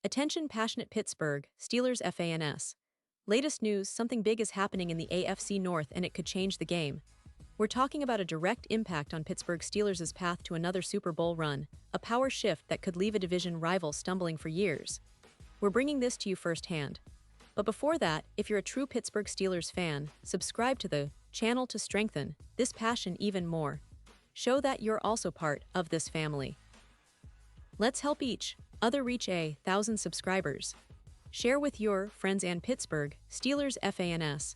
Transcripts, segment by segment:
Attention passionate Pittsburgh Steelers fans. Latest news, something big is happening in the AFC North and it could change the game. We're talking about a direct impact on Pittsburgh Steelers' path to another Super Bowl run, a power shift that could leave a division rival stumbling for years. We're bringing this to you firsthand. But before that, if you're a true Pittsburgh Steelers fan, subscribe to the channel to strengthen this passion even more. Show that you're also part of this family. Let's help each other reach 1,000 subscribers. Share with your friends and Pittsburgh Steelers fans.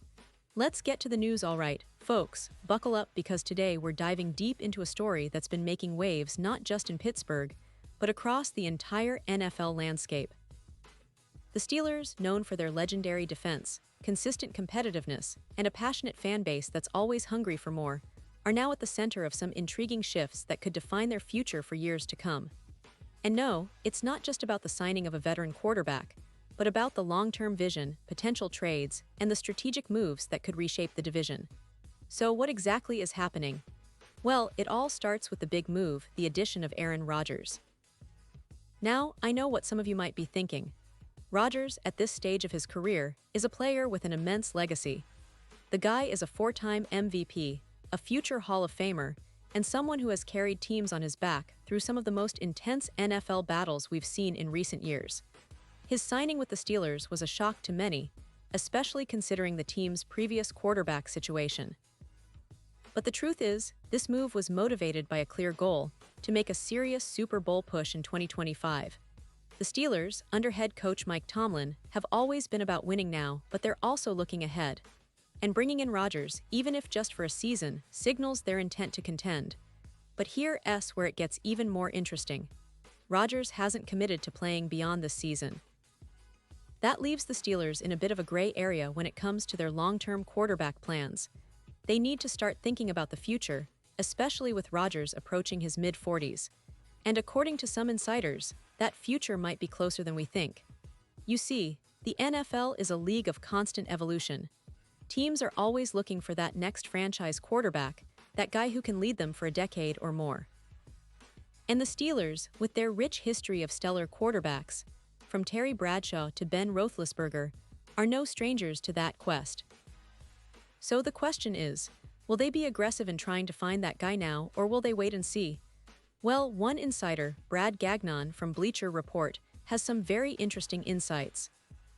Let's get to the news, alright, folks. Buckle up because today we're diving deep into a story that's been making waves not just in Pittsburgh, but across the entire NFL landscape. The Steelers, known for their legendary defense, consistent competitiveness, and a passionate fan base that's always hungry for more, are now at the center of some intriguing shifts that could define their future for years to come. And no, it's not just about the signing of a veteran quarterback, but about the long-term vision, potential trades, and the strategic moves that could reshape the division. So what exactly is happening? Well, it all starts with the big move, the addition of Aaron Rodgers. Now, I know what some of you might be thinking. Rodgers, at this stage of his career, is a player with an immense legacy. The guy is a four-time MVP, a future Hall of Famer, and someone who has carried teams on his back through some of the most intense NFL battles we've seen in recent years. His signing with the Steelers was a shock to many, especially considering the team's previous quarterback situation. But the truth is, this move was motivated by a clear goal: to make a serious Super Bowl push in 2025. The Steelers, under head coach Mike Tomlin, have always been about winning now, but they're also looking ahead. And bringing in Rodgers, even if just for a season, signals their intent to contend. But here's where it gets even more interesting. Rodgers hasn't committed to playing beyond this season. That leaves the Steelers in a bit of a gray area when it comes to their long-term quarterback plans. They need to start thinking about the future, especially with Rodgers approaching his mid-40s. And according to some insiders, that future might be closer than we think. You see, the NFL is a league of constant evolution. Teams are always looking for that next franchise quarterback, that guy who can lead them for a decade or more. And the Steelers, with their rich history of stellar quarterbacks, from Terry Bradshaw to Ben Roethlisberger, are no strangers to that quest. So the question is, will they be aggressive in trying to find that guy now, or will they wait and see? Well, one insider, Brad Gagnon from Bleacher Report, has some very interesting insights.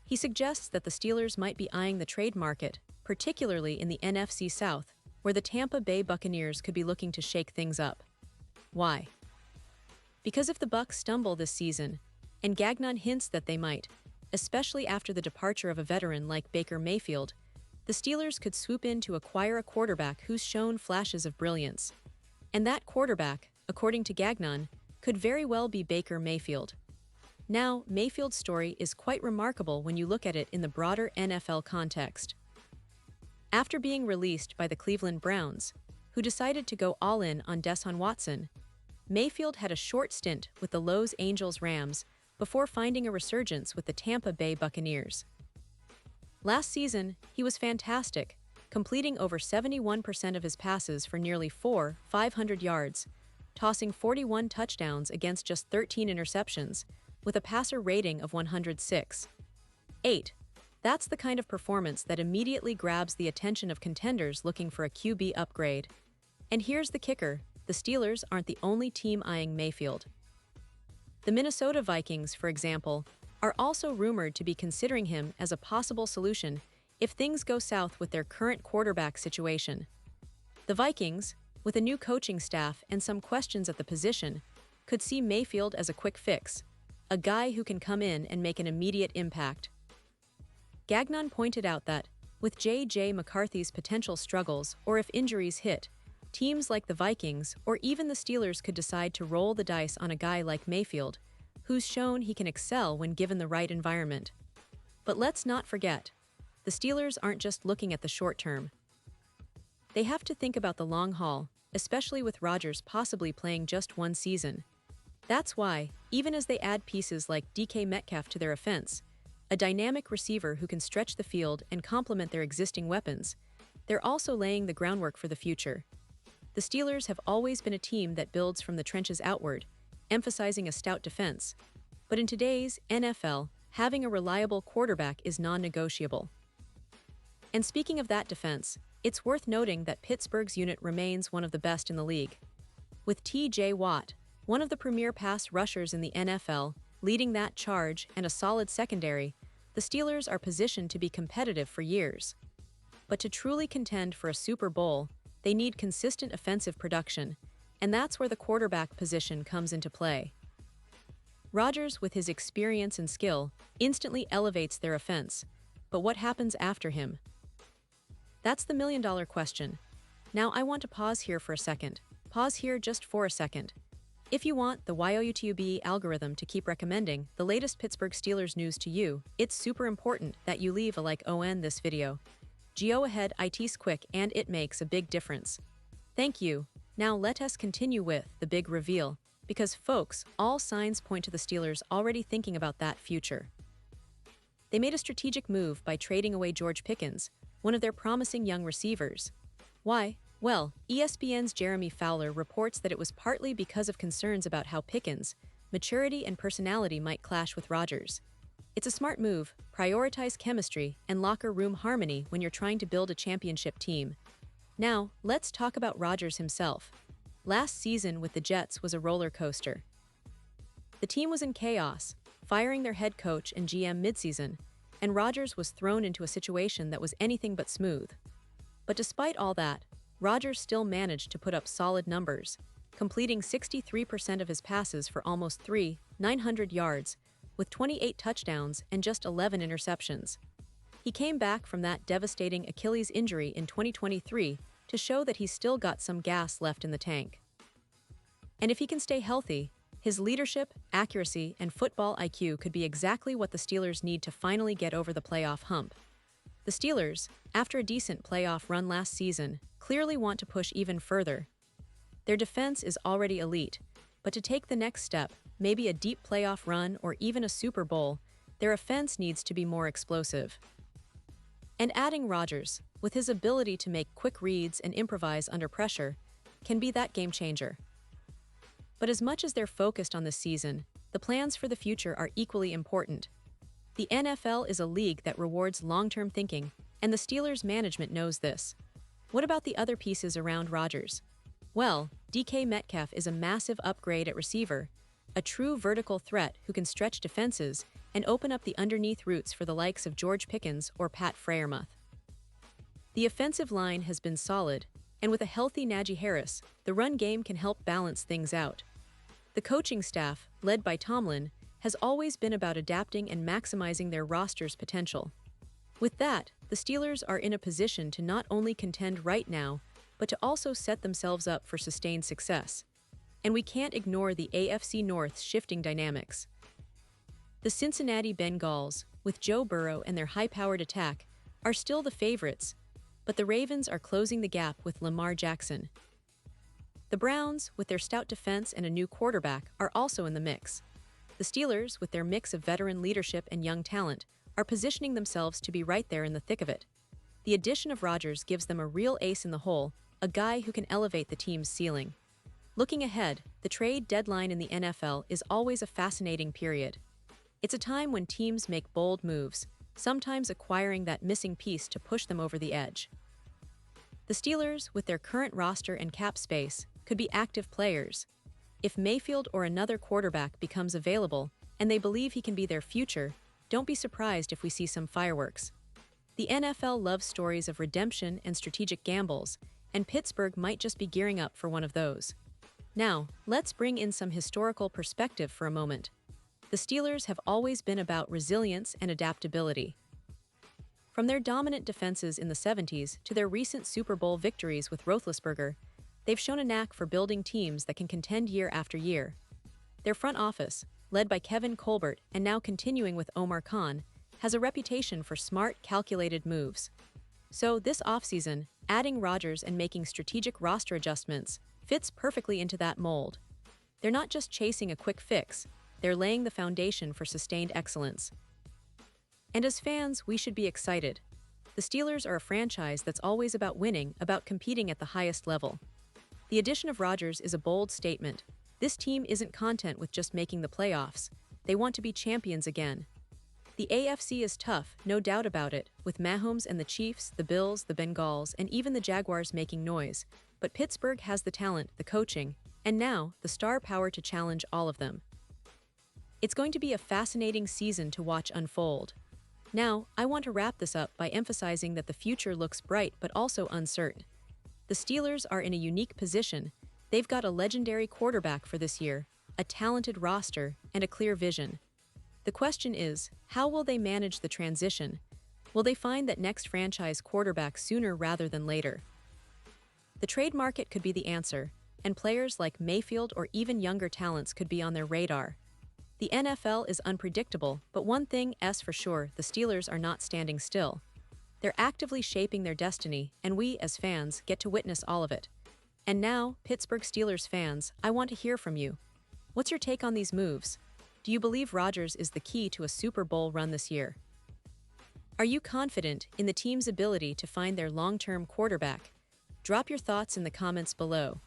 He suggests that the Steelers might be eyeing the trade market, particularly in the NFC South, where the Tampa Bay Buccaneers could be looking to shake things up. Why? Because if the Bucs stumble this season, and Gagnon hints that they might, especially after the departure of a veteran like Baker Mayfield, the Steelers could swoop in to acquire a quarterback who's shown flashes of brilliance. And that quarterback, according to Gagnon, could very well be Baker Mayfield. Now, Mayfield's story is quite remarkable when you look at it in the broader NFL context. After being released by the Cleveland Browns, who decided to go all in on Deshaun Watson, Mayfield had a short stint with the Los Angeles Rams before finding a resurgence with the Tampa Bay Buccaneers. Last season, he was fantastic, completing over 71% of his passes for nearly 500 yards, tossing 41 touchdowns against just 13 interceptions, with a passer rating of 106.8. That's the kind of performance that immediately grabs the attention of contenders looking for a QB upgrade. And here's the kicker: the Steelers aren't the only team eyeing Mayfield. The Minnesota Vikings, for example, are also rumored to be considering him as a possible solution if things go south with their current quarterback situation. The Vikings, with a new coaching staff and some questions at the position, could see Mayfield as a quick fix, a guy who can come in and make an immediate impact. Gagnon pointed out that, with J.J. McCarthy's potential struggles or if injuries hit, teams like the Vikings or even the Steelers could decide to roll the dice on a guy like Mayfield, who's shown he can excel when given the right environment. But let's not forget, the Steelers aren't just looking at the short term. They have to think about the long haul, especially with Rodgers possibly playing just one season. That's why, even as they add pieces like DK Metcalf to their offense, a dynamic receiver who can stretch the field and complement their existing weapons, they're also laying the groundwork for the future. The Steelers have always been a team that builds from the trenches outward, emphasizing a stout defense. But in today's NFL, having a reliable quarterback is non-negotiable. And speaking of that defense, it's worth noting that Pittsburgh's unit remains one of the best in the league. With T.J. Watt, one of the premier pass rushers in the NFL, leading that charge and a solid secondary, the Steelers are positioned to be competitive for years. But to truly contend for a Super Bowl, they need consistent offensive production, and that's where the quarterback position comes into play. Rodgers, with his experience and skill, instantly elevates their offense. But what happens after him? That's the million-dollar question. Now I want to pause here for a second. Pause here just for a second. If you want the YouTube algorithm to keep recommending the latest Pittsburgh Steelers news to you, it's super important that you leave a like on this video. Go ahead, it's quick and it makes a big difference. Thank you. Now let us continue with the big reveal, because folks, all signs point to the Steelers already thinking about that future. They made a strategic move by trading away George Pickens, one of their promising young receivers. Why? Well, ESPN's Jeremy Fowler reports that it was partly because of concerns about how Pickens' maturity and personality might clash with Rodgers. It's a smart move, prioritize chemistry and locker room harmony when you're trying to build a championship team. Now, let's talk about Rodgers himself. Last season with the Jets was a roller coaster. The team was in chaos, firing their head coach and GM midseason, and Rodgers was thrown into a situation that was anything but smooth. But despite all that, Rodgers still managed to put up solid numbers, completing 63% of his passes for almost 900 yards, with 28 touchdowns and just 11 interceptions. He came back from that devastating Achilles injury in 2023 to show that he's still got some gas left in the tank. And if he can stay healthy, his leadership, accuracy, and football IQ could be exactly what the Steelers need to finally get over the playoff hump. The Steelers, after a decent playoff run last season, clearly want to push even further. Their defense is already elite, but to take the next step, maybe a deep playoff run or even a Super Bowl, their offense needs to be more explosive. And adding Rodgers, with his ability to make quick reads and improvise under pressure, can be that game changer. But as much as they're focused on this season, the plans for the future are equally important. The NFL is a league that rewards long-term thinking, and the Steelers' management knows this. What about the other pieces around Rodgers? Well, DK Metcalf is a massive upgrade at receiver, a true vertical threat who can stretch defenses and open up the underneath routes for the likes of George Pickens or Pat Freiermuth. The offensive line has been solid, and with a healthy Najee Harris, the run game can help balance things out. The coaching staff, led by Tomlin, has always been about adapting and maximizing their roster's potential. With that, the Steelers are in a position to not only contend right now, but to also set themselves up for sustained success. And we can't ignore the AFC North's shifting dynamics. The Cincinnati Bengals, with Joe Burrow and their high-powered attack, are still the favorites, but the Ravens are closing the gap with Lamar Jackson. The Browns, with their stout defense and a new quarterback, are also in the mix. The Steelers, with their mix of veteran leadership and young talent, are positioning themselves to be right there in the thick of it. The addition of Rodgers gives them a real ace in the hole, a guy who can elevate the team's ceiling. Looking ahead, the trade deadline in the NFL is always a fascinating period. It's a time when teams make bold moves, sometimes acquiring that missing piece to push them over the edge. The Steelers, with their current roster and cap space, could be active players. If Mayfield or another quarterback becomes available and they believe he can be their future, don't be surprised if we see some fireworks. The NFL loves stories of redemption and strategic gambles, and Pittsburgh might just be gearing up for one of those. Now, let's bring in some historical perspective for a moment. The Steelers have always been about resilience and adaptability. From their dominant defenses in the 70s to their recent Super Bowl victories with Roethlisberger, they've shown a knack for building teams that can contend year after year. Their front office, led by Kevin Colbert and now continuing with Omar Khan, has a reputation for smart, calculated moves. So this offseason, adding Rodgers and making strategic roster adjustments fits perfectly into that mold. They're not just chasing a quick fix, they're laying the foundation for sustained excellence. And as fans, we should be excited. The Steelers are a franchise that's always about winning, about competing at the highest level. The addition of Rodgers is a bold statement. This team isn't content with just making the playoffs. They want to be champions again. The AFC is tough, no doubt about it, with Mahomes and the Chiefs, the Bills, the Bengals, and even the Jaguars making noise. But Pittsburgh has the talent, the coaching, and now the star power to challenge all of them. It's going to be a fascinating season to watch unfold. Now, I want to wrap this up by emphasizing that the future looks bright but also uncertain. The Steelers are in a unique position. They've got a legendary quarterback for this year, a talented roster, and a clear vision. The question is, how will they manage the transition? Will they find that next franchise quarterback sooner rather than later? The trade market could be the answer, and players like Mayfield or even younger talents could be on their radar. The NFL is unpredictable, but one thing is for sure, the Steelers are not standing still. They're actively shaping their destiny, and we, as fans, get to witness all of it. And now, Pittsburgh Steelers fans, I want to hear from you. What's your take on these moves? Do you believe Rodgers is the key to a Super Bowl run this year? Are you confident in the team's ability to find their long-term quarterback? Drop your thoughts in the comments below.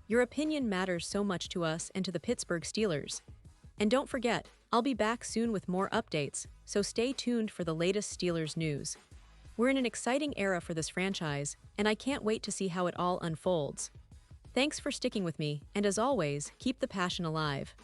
Your opinion matters so much to us and to the Pittsburgh Steelers. And don't forget, I'll be back soon with more updates, so stay tuned for the latest Steelers news. We're in an exciting era for this franchise, and I can't wait to see how it all unfolds. Thanks for sticking with me, and as always, keep the passion alive.